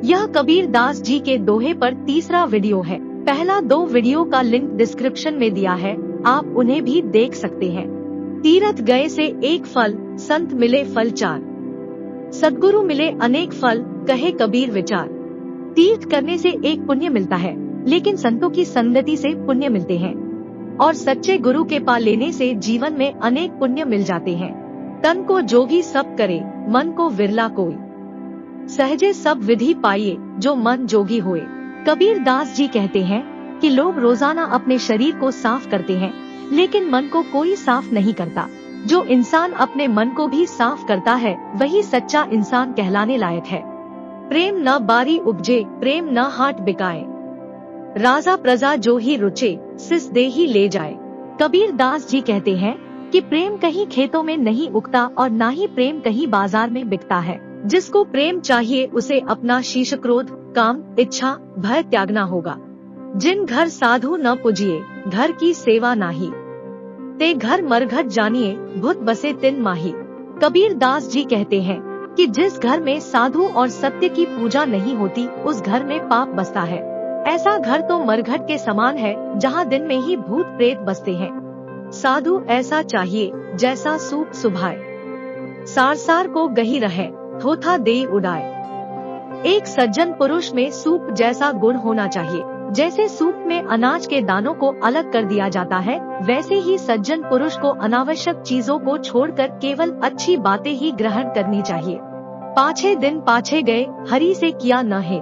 यह कबीर दास जी के दोहे पर तीसरा वीडियो है। पहला 2 वीडियो का लिंक डिस्क्रिप्शन में दिया है, आप उन्हें भी देख सकते हैं। तीरथ गए से 1 फल, संत मिले फल 4। सद्गुरु मिले अनेक फल, कहे कबीर विचार। तीर्थ करने से 1 पुण्य मिलता है, लेकिन संतों की संगति से पुण्य मिलते हैं, और सच्चे गुरु के पा लेने से जीवन में अनेक पुण्य मिल जाते हैं। तन को जोगी सब करे, मन को विरला कोई। सहजे सब विधि पाइए, जो मन जोगी होए। कबीर दास जी कहते हैं कि लोग रोजाना अपने शरीर को साफ करते हैं, लेकिन मन को कोई साफ नहीं करता। जो इंसान अपने मन को भी साफ करता है, वही सच्चा इंसान कहलाने लायक है। प्रेम न बारी उपजे, प्रेम न हाट बिकाए। राजा प्रजा जो ही रुचे, सिस दे ही ले जाए। कबीर दास जी कहते हैं कि प्रेम कहीं खेतों में नहीं उगता और न ही प्रेम कहीं बाजार में बिकता है। जिसको प्रेम चाहिए उसे अपना शीश, क्रोध, काम, इच्छा, भय त्यागना होगा। जिन घर साधु न पूजिए, घर की सेवा नाही। ते घर मरघट जानिए, भूत बसे तिन माही। कबीर दास जी कहते हैं कि जिस घर में साधु और सत्य की पूजा नहीं होती, उस घर में पाप बसता है। ऐसा घर तो मरघट के समान है, जहाँ दिन में ही भूत प्रेत बसते हैं। साधु ऐसा चाहिए जैसा सूप सुभाए, सार सार को गही रहे, थोथा दे उड़ाए। एक सज्जन पुरुष में सूप जैसा गुण होना चाहिए। जैसे सूप में अनाज के दानों को अलग कर दिया जाता है, वैसे ही सज्जन पुरुष को अनावश्यक चीजों को छोड़कर केवल अच्छी बातें ही ग्रहण करनी चाहिए। पाछे दिन पाछे गए, हरि से किया न है,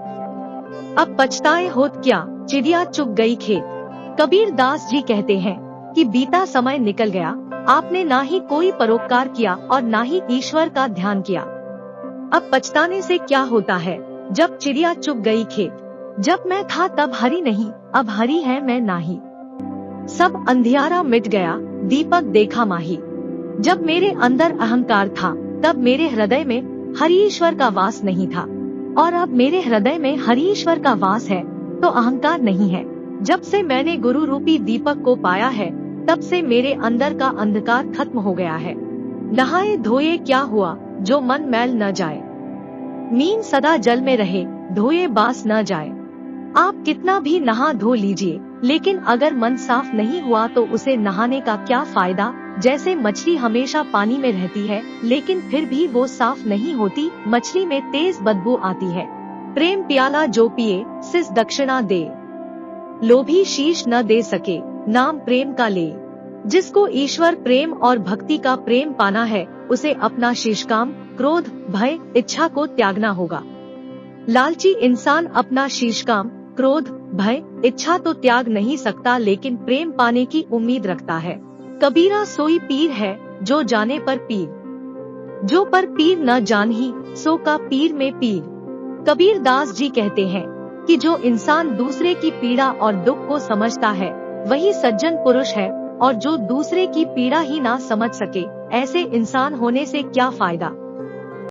अब पछताए होत क्या, चिड़िया चुग गई खेत। कबीर दास जी कहते हैं कि बीता समय निकल गया, आपने ना ही कोई परोपकार किया और ना ही ईश्वर का ध्यान किया। अब पछताने से क्या होता है, जब चिड़िया चुग गई खेत। जब मैं था तब हरि नहीं, अब हरि है मैं नाही। सब अंधियारा मिट गया, दीपक देखा माही। जब मेरे अंदर अहंकार था, तब मेरे हृदय में हरि ईश्वर का वास नहीं था, और अब मेरे हृदय में हरि ईश्वर का वास है, तो अहंकार नहीं है। जब से मैंने गुरु रूपी दीपक को पाया है, तब से मेरे अंदर का अंधकार खत्म हो गया है। नहाए धोए क्या हुआ, जो मन मैल न जाए। नींद सदा जल में रहे, धोए बास न जाए। आप कितना भी नहा धो लीजिए, लेकिन अगर मन साफ नहीं हुआ तो उसे नहाने का क्या फायदा। जैसे मछली हमेशा पानी में रहती है, लेकिन फिर भी वो साफ नहीं होती, मछली में तेज बदबू आती है। प्रेम प्याला जो पिए, सिस दक्षिणा दे। लोभी शीश न दे सके, नाम प्रेम का ले। जिसको ईश्वर प्रेम और भक्ति का प्रेम पाना है, उसे अपना शीश, काम, क्रोध, भय, इच्छा को त्यागना होगा। लालची इंसान अपना शीश, काम, क्रोध, भय, इच्छा तो त्याग नहीं सकता, लेकिन प्रेम पाने की उम्मीद रखता है। कबीरा सोई पीर है, जो जाने पर पीर। जो पर पीर न जानही, सो का पीर में पीर। कबीर दास जी कहते हैं कि जो इंसान दूसरे की पीड़ा और दुख को समझता है, वही सज्जन पुरुष है, और जो दूसरे की पीड़ा ही ना समझ सके, ऐसे इंसान होने से क्या फायदा।